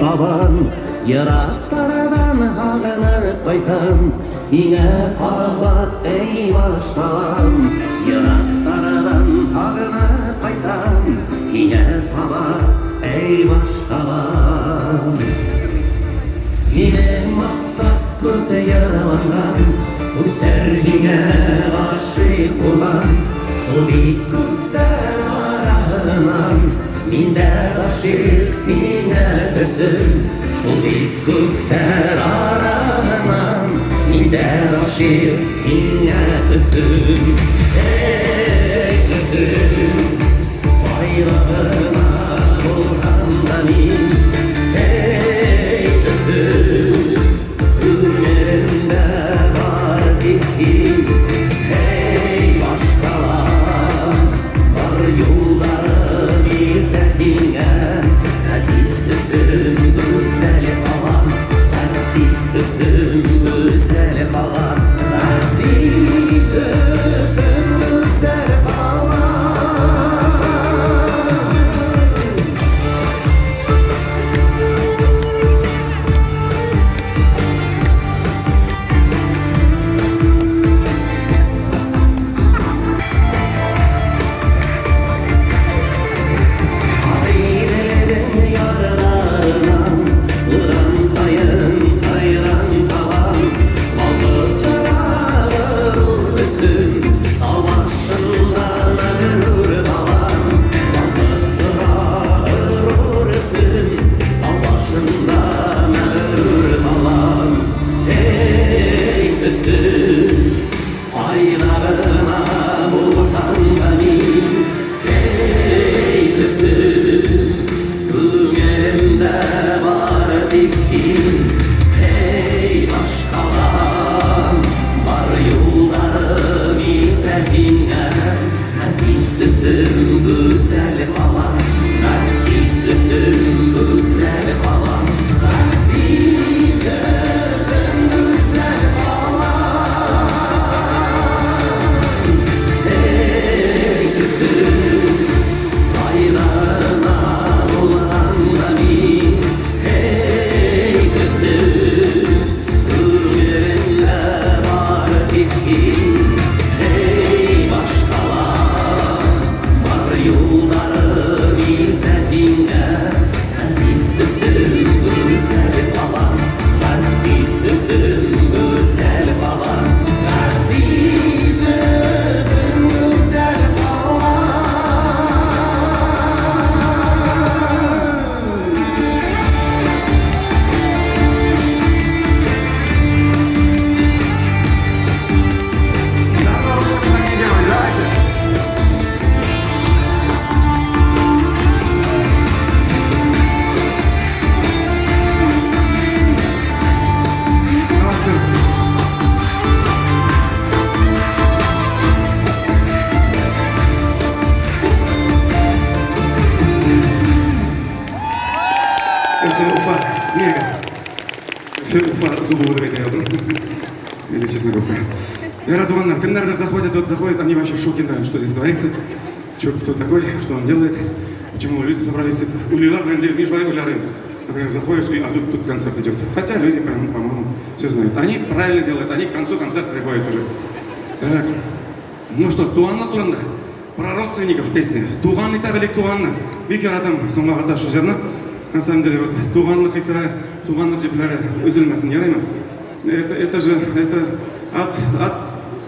табан, ерақтардан ағынып қайтам, иңе қабат ей басқалам. Ерақтардан ағынып қайтам, иңе қабат ей басқалам. Ине мақтап көте яраланған, көктер иңе ғашиқ болған, сол биік көктер арағынан Минде ғашиқ иңе үфім, сол биік көктер арағынан Минде ғашиқ иңе үфім. Ей үфім, байлығына болғанда мен, ей үфім, өнерімде бар бекем, ей башқалар, бар yollarım irtehine, aziz üfüm, güzel kalan, aziz üfüm, güzel kalan, aziz üfüm, güzel kalan. Или честно говоря. Я рад, Иван, когда заходят, они вообще в шоке, да, что здесь творится, кто такой, что он делает, почему люди собрались. Например, заходишь, а тут концерт идет. Хотя люди, по-моему, все знают. Они правильно делают, они к концу концерта приходят уже. Так, ну что, туғанлық турында, про родственников песня. Туған итабелек туғанны. Бек яратам, соңға қаташу жерні. На самом деле, вот, туғанлық исара, туғанлық жеплері үзілмесін, ярай ма? Это от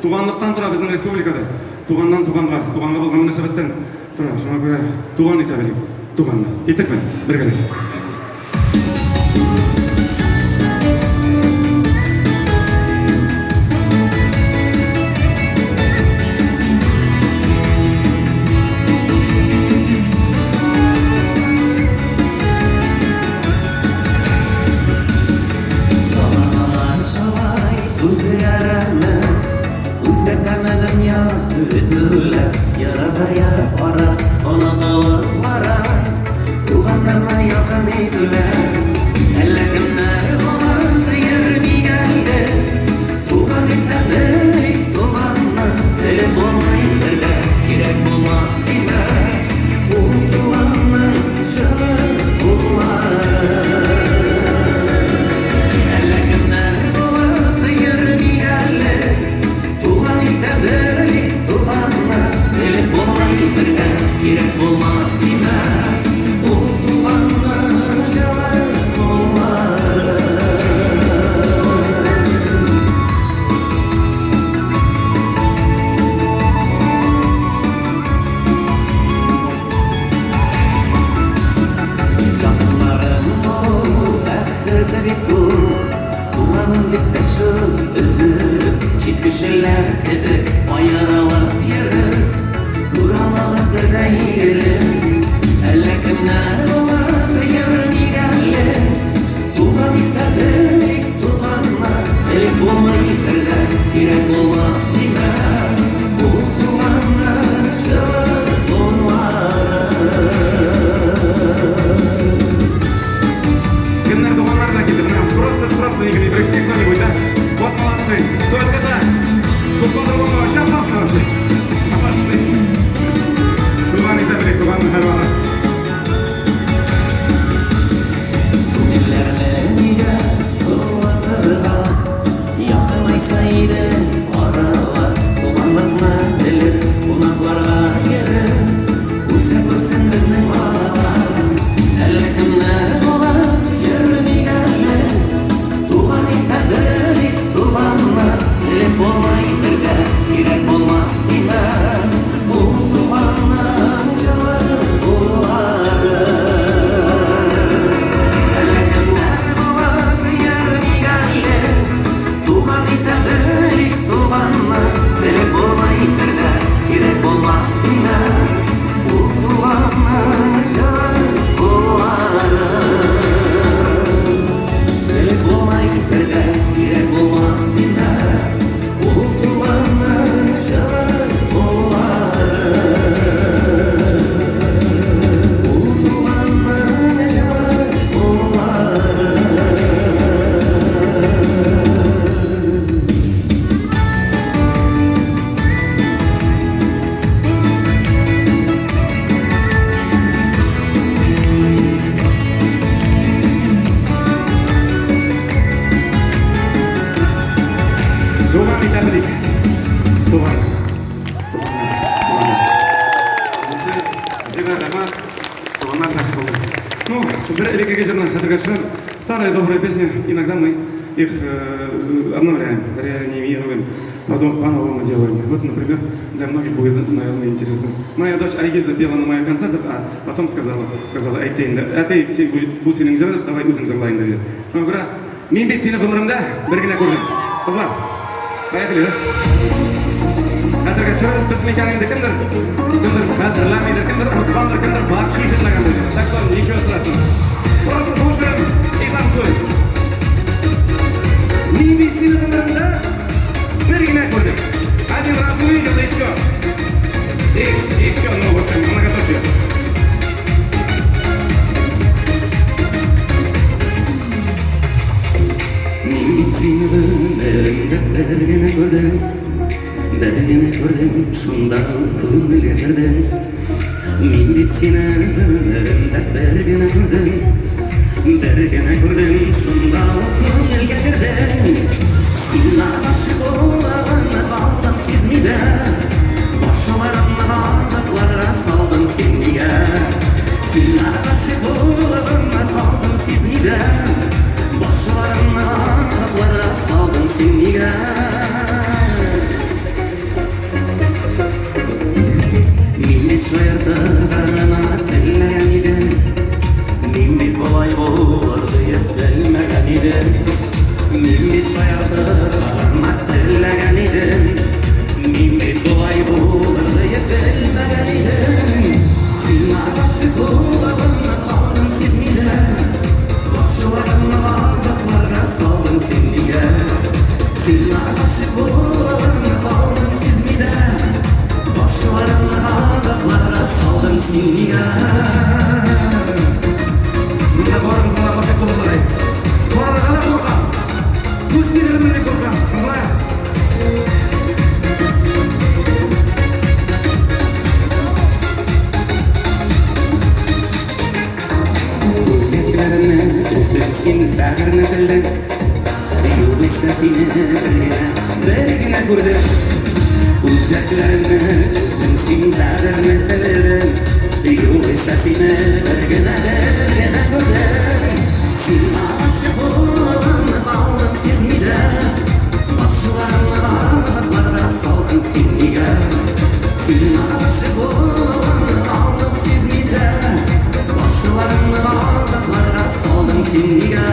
туғанлықтан тұра біздің республикада. Туғаннан туғанға болған мұнасабаттан тұра. Шуңа көре туған итабелек, туғанны. Еттік пен, бір кәрет. Tuğanlarına yakın idüler, Kişiler edip ayaralap yürü Duramamız birden gelin Elle kimler olap yürü gelin Tuğan itabelik tuğanma Elik bulmayı birler Girek olmaz nimem Bu tuğanlar şarap olmaz Кемнер туганнар да келди, мына просто сразу не пришли кто-нибудь, да? Вот молодцы, только так. Тут по-другому вообще опасно вообще. Молодцы. Туган итәбелек, туган хайваны. Күңелләрне сылатырга Якынайса иде арала Туганлыкны белеп кунакларга йөрер Үсә күрсен безнең балалар Әллә кемнәр булып йөрми әле Туган итәбелек туганны Белеп булмай бергә кирәк булмас димәм Бу туганның җылы булары Tuğan itabelik tuğanla Belek olmayı birde Girek olmaz dinem Bu tuğanın şarap oları Belek olmayı birde Girek olmaz dinem Bu tuğanın şarap oları Bu tuğanın şarap oları Туган итәбелек. Туган. Туганнар. Молодцы. Зина, Роман. Туганнар шахт болды. Ну, бір элекеге жырынан хәтергә төшәм. Старые добрые песни, иногда мы их обновляем, реанимируем, потом по-новому делаем. Вот, например, для многих будет, наверное, интересно. Моя дочь Айгиза пела на моих концертах, а потом сказала, әйтейін, әтей, бұл сенің жыры, давай өзің жырлайын деді. Шоны көре, мен бет сені ғұмырымда бір генә көрдім. Қызлар, поехали, да? Хәтергә төшәр, біз меканыңды кімдір хәтерләмейдір, кімдір ұмытқандыр, кімдір барып шишетләгәндер. Так что ничего страшного. Просто слушаем и танцуем. Мен бит сені ғұмырымда бір генә көрдім. Один раз увидел и все. И все, ну, в общем, многоточие. Мен бит сені ғұмырымда бір генә көрдім, шунда күңелгә кердем. Мен бит сені ғұмырымда бір генә көрдім, шунда күңелгә кердем. Син ғашык булганны калдың сизмидә, башаларымны газапларга салдың син мигә. Син ғашык булганны калдың сизмидә, башаларымны газапларга салдың син мигә. Мин бит шаяртырга гына теләгән идем, мин бит болай булыр дип белмәгән идем. Мин бит шаяртырга гына теләгән идем, мин бит болай булыр дип белмәгән идем. Син ғашык булганны калдың сизмидә, башаларымны газапларга салдың син мигә. Син ғашык булганны калдың сизмидә, башаларымны газапларга салдың син мигә. Мында барымыз ғана бақыт болғандай. Барарға да қорқам. Көз тигенімнен де қорқам. Қызлар. Өзектеріне үздім сен бәріні тілдің, юғыса сені бір генә көрдім. Өзектеріне үздім сен бәріні тілдің, юғыса сені бір генә көрдім. Сен ғашык булганны калдың сизмидә, башаларымны газапларга салдың син мигә. Сен ғашык булганны калдың сизмидә, башаларымны газапларга салдың син мигә.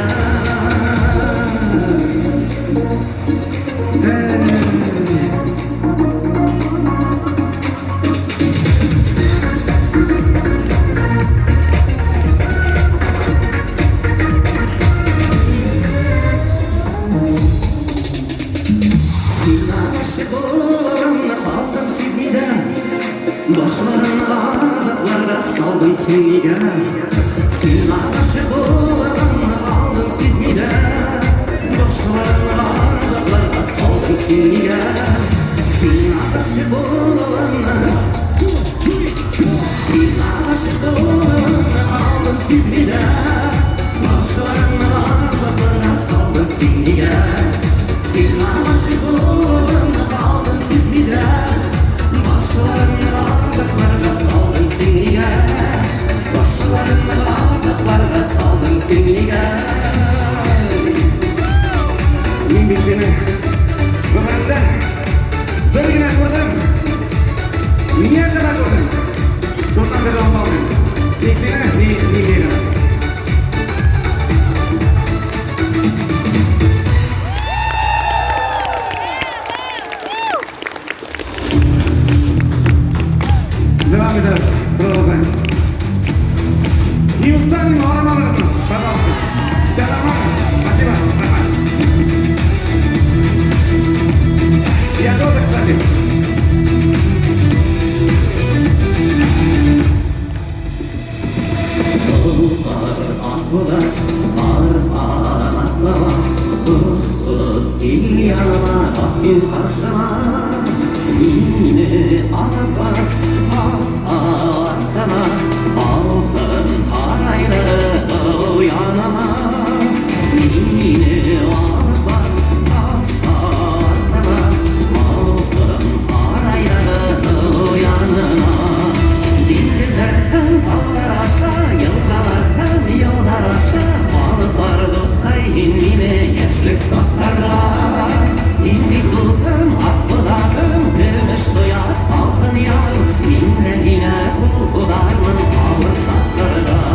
Başlarını azaplara saldın sen niga. Sen aşık olanı aldın siz mi de? Başlarını azaplara saldın sen niga. Sen aşık olanı, sen aşık olanı aldın siz mi de? Başlarını azaplara saldın sen niga. Sen aşık olanı aldın siz mi de? Başlarını azaplara saldın sen niga. Başlarını azaplara saldın sen niga. Men bir seni ömrümde birgina ko'rdim. Niye kadar ko'rdim? Ço'dan beri olmadim. Ne seni ne beraman. Devam ederiz. Продолжаем. Не устанем, Арман, пожалуйста. Все нормально? Спасибо. Я тоже, кстати. Yine araba arkana altın parayla uyanama. Yine araba arkana altın parayla uyanama. Dillerden dağlar aşağı, yıllardan yollar aşağı. Balıklar dostayın yine yaşlık saklarlar. İndi tutum akbudarım, gümüş duyar altın yar. Minne yine kulkudarımın ağır saklarlar.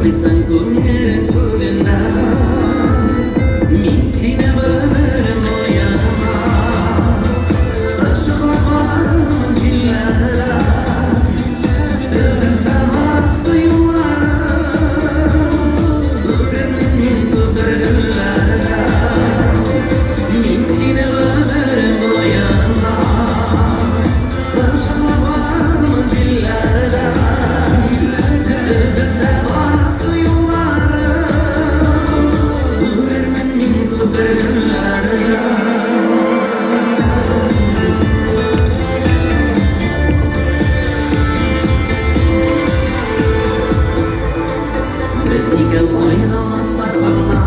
Oysan ko'nglim ko'rinda men seni ömrüm boyama aşıqlab qoldim jillarda o'zim sabasi yo'llarim o'rnim men ko'p bir kunlarda men seni ömrüm boyama aşıqlab qoldim jillarda o'zim sabasi yo'llarim o'rnim men ko'p bir kunlarda Bizga o'ynamas barqaror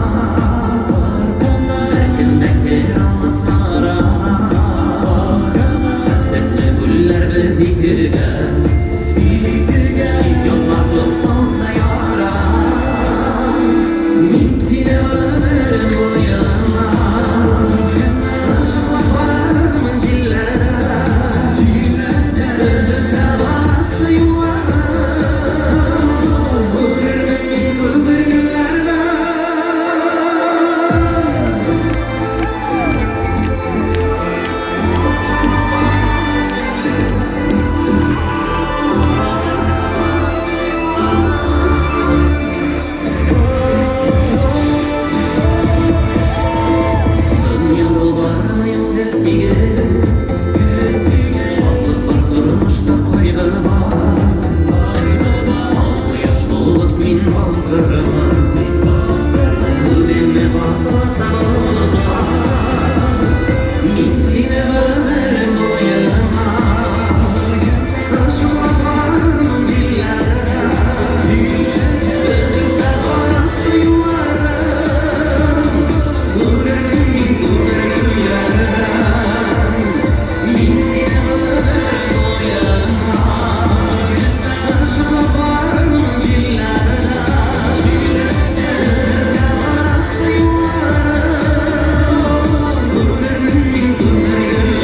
bir kunda kirolmas qaror hasratli gullar biz ikiga shiyotlar do'st solsa yoram men seni umrim bo'yama aşıqlab borarman jillarda o'zim sabasi yo'llarim o'rnim men ko'p bir kunlarda Dünya yollarım gittiyiz Şadlık var durmuşta kaygı var Ağlı yaş bulduk min balkırımı Bu beni bağlasa olurlar Min seni ömrüm boyama Aşıqlab qoldim jillarda O'zim sabasi yo'llarim o'rnim men ko'p bir kunlarda men seni ömrüm boyama aşıqlab qoldim jillarda o'zim sabasi yo'llarim o'rnim men ko'p bir kunlarda o'zim sabasi yo'llarim o'rnim men ko'p bir kunlarda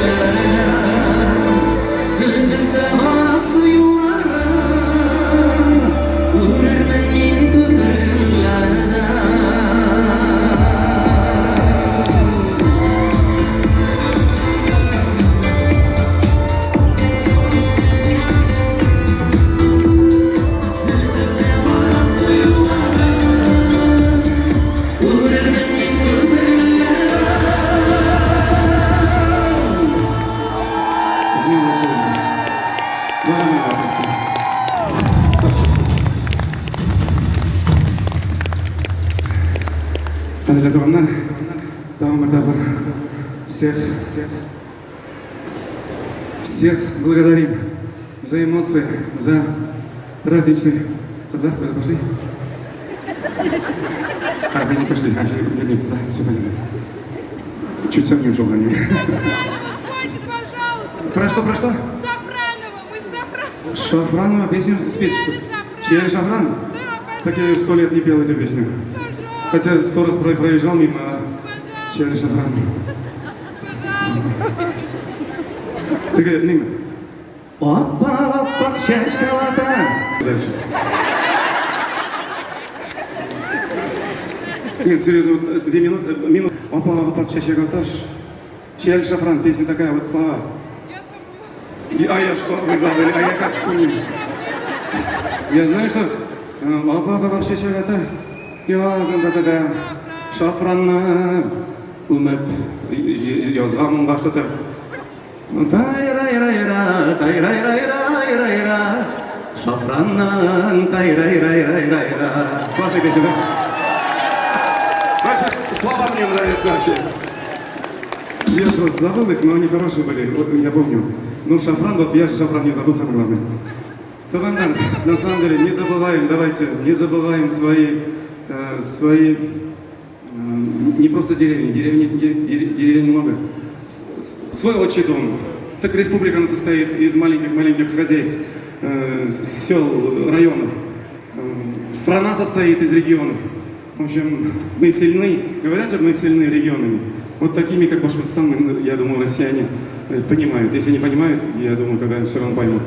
Извини, Господи. Благодарю вас, Христос. Qadrli tuğanlar, tağım bir tağır. Всех благодарим за эмоции, за праздничный... Қыздар, вы пошли? А, вы не пошли, а вернитесь, да, все понятно. Чуть сам не ушел за ними. Хватит, пожалуйста. Про что, про что? Шафранова, мы с Шафрановой. Шафранова песню спеть, что ли? Чья Шафран? Да, Так я 100 лет не пел эту песню. пожалуйста, Хотя 100 раз проезжал мимо, а чья Шафран? пожалуйста. Ты говоришь, Нима. Опа, чашка-лата. Дальше. Нет, серьезно, вот 2 минуты. Опа, чашка-лата. Чья Шафран, песня такая, вот слова. Я забыла. А я что, вы забыли, а я как вспомню? Я знаю, что... Опа, чашка-лата. Да. Шафранны үміт жазғанмын ба что-то. Тайрайрайрайра, шафранның тайрайрайрайра. Классная песня, да? Вообще, слова мне нравятся вообще. Я просто забыл их, но они хорошие были, вот я помню. Ну, шафран, вот я же шафран не забыл, самое главное. Кавандан, на самом деле, не забываем, давайте, не забываем свои, не просто деревни, деревень много. Свой отчий дом. Так республика, она состоит из маленьких хозяйств, сел, районов. Страна состоит из регионов. В общем, мы сильны, говорят же, мы сильны регионами. Вот такими, как Башкортостан, я думаю, россияне понимают. Если не понимают, я думаю, когда-нибудь все равно поймут.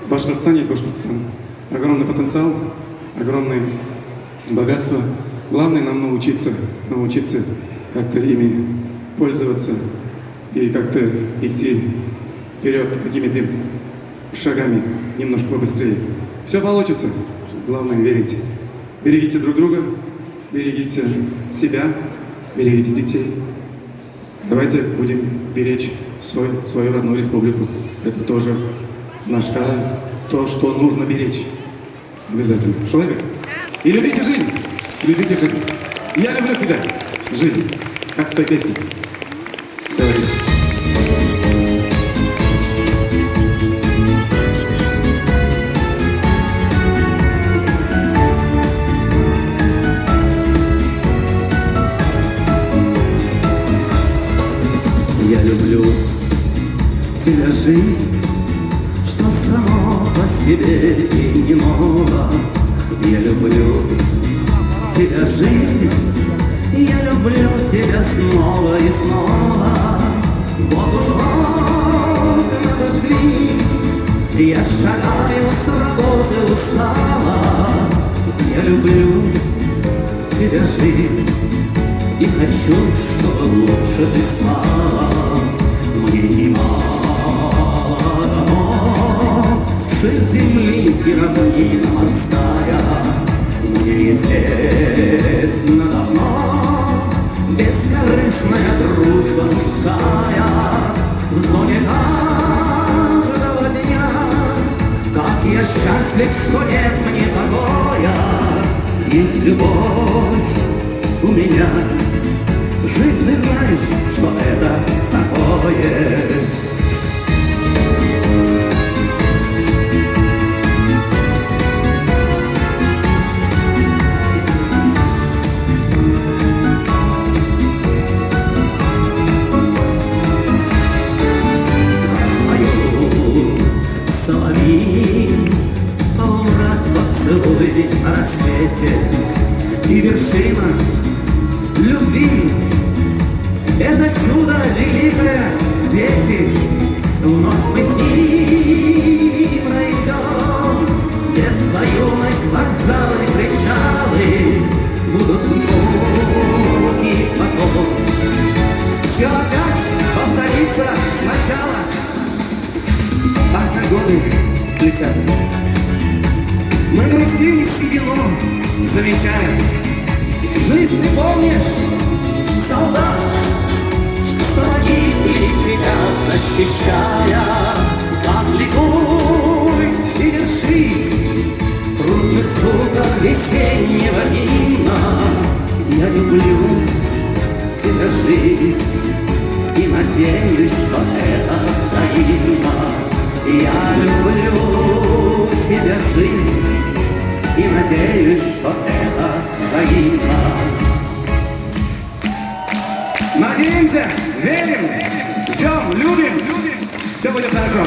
Башкортостан есть Башкортостан. Огромный потенциал, огромный богатства. Главное нам научиться как-то ими пользоваться и как-то идти вперед какими-то шагами немножко побыстрее. Все получится. Главное верить. Берегите друг друга, берегите себя, берегите детей. Давайте будем беречь свою родную республику. Это тоже наш край, то, что нужно беречь. Обязательно. Человек. И любите жизнь. Любите жизнь. Я люблю тебя. Жизнь. Как в той песне говорится. Я люблю тебя, жизнь, что само по себе и не ново. Я люблю тебя, жизнь, я люблю тебя снова и снова. Вот уж окна зажглись, я шагаю с работы устала. Я люблю тебя, жизнь, и хочу, чтобы лучше ты стала. Мне не мало жизнь земли и равнина морская. Мне известно давно бескорыстная дружба мужская. В зоне каждого дня, как я счастлив, что нет мне покоя. Есть любовь у меня. Жизнь, ты знаешь, что это такое. Соловьи, полумрак, поцелуй на рассвете. И вершина любви — это чудо великое, дети. Вновь мы с ними пройдем детство, юность, вокзалы, причалы. Будут внуки потом. Все опять повторится сначала. Ах, как годы летят. Мы грустим в седину, замечая. Жизнь ты помнишь, солдат, что погибли тебя защищая. Так ликуй и держись трудных звуков весеннего гимна. Я люблю тебя, жизнь, и надеюсь, что это взаимно. Я люблю тебя, жизнь, и надеюсь, что это взаимно. Надеемся, верим, ждем, любим. Все будет хорошо.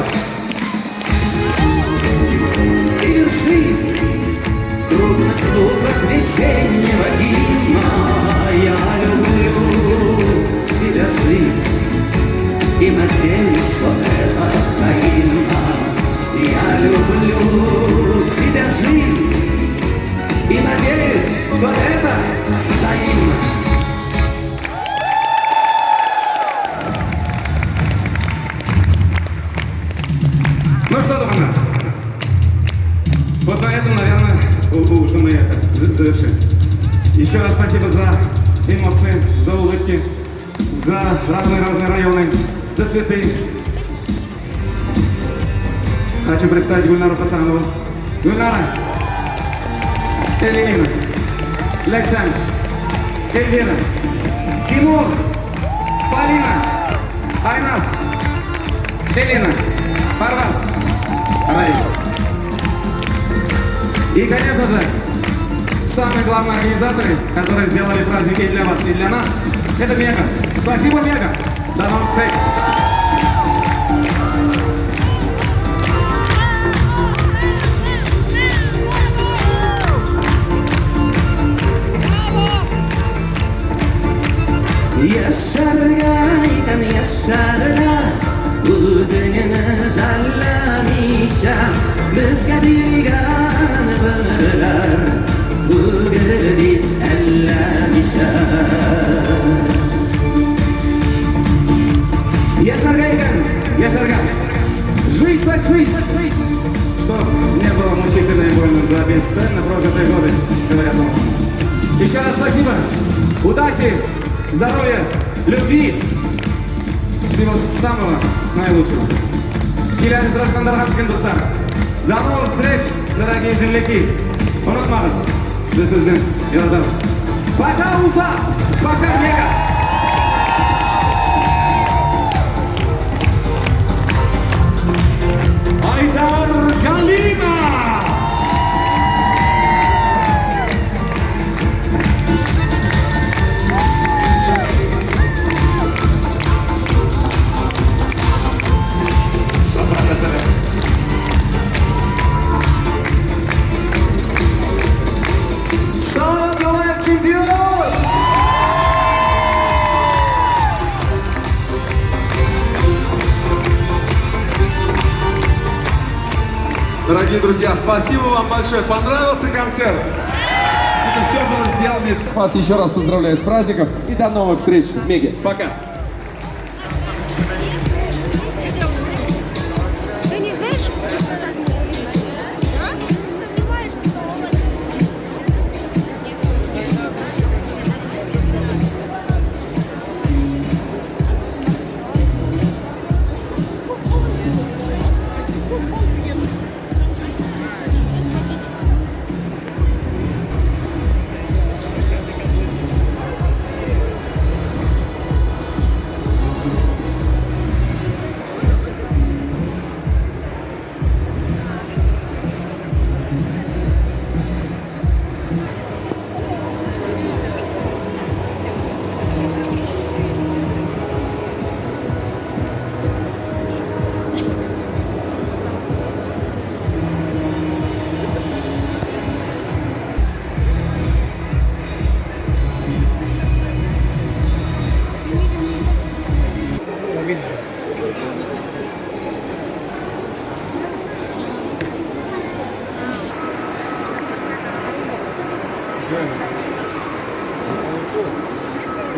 И держись трудных звуков весеннего гимна. Я люблю тебя, жизнь, и надеюсь, что это взаимно. Я люблю тебя, жизнь, и надеюсь, что это взаимно. Ну что, друзья, вот на этом, наверное, уже мы это завершим. Еще раз спасибо за эмоции, за улыбки, за разные районы, за цветы. Хочу представить Гульнару Хасанову. Гульнара, Эльвина, Ляйсан, Эльвира, Тимур, Полина, Айнас, Элина, Парваз, Раиль. И, конечно же, самые главные организаторы, которые сделали праздники и для вас, и для нас, это Мега. Спасибо, Мега. До новых встреч. Yaşargayken yaşarga o'zingni jallamisham bizga bilgan birlar ko'rgil Яшарга екен, яшарга. Жить так жить. Чтоб не было мучительно и больно за бесценно прожитые годы, говорят вам. Еще раз спасибо. Удачи, здоровья, любви. Всего самого наилучшего. Келеміз Раскандархан Кендустар. До новых встреч, дорогие земляки. Unutmağız. Biz sizden yaradamız. Пока, Уфа! Пока, Мега! Айдар Галина! Sağ Yolayıp çempiyon! Дорогие друзья, спасибо вам большое. Понравился концерт? Это все было сделано из вас. Еще раз поздравляю с праздником и до новых встреч в Меге. Пока. Ты не знаешь?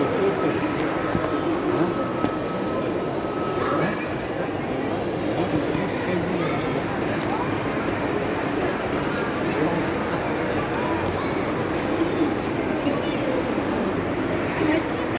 Все,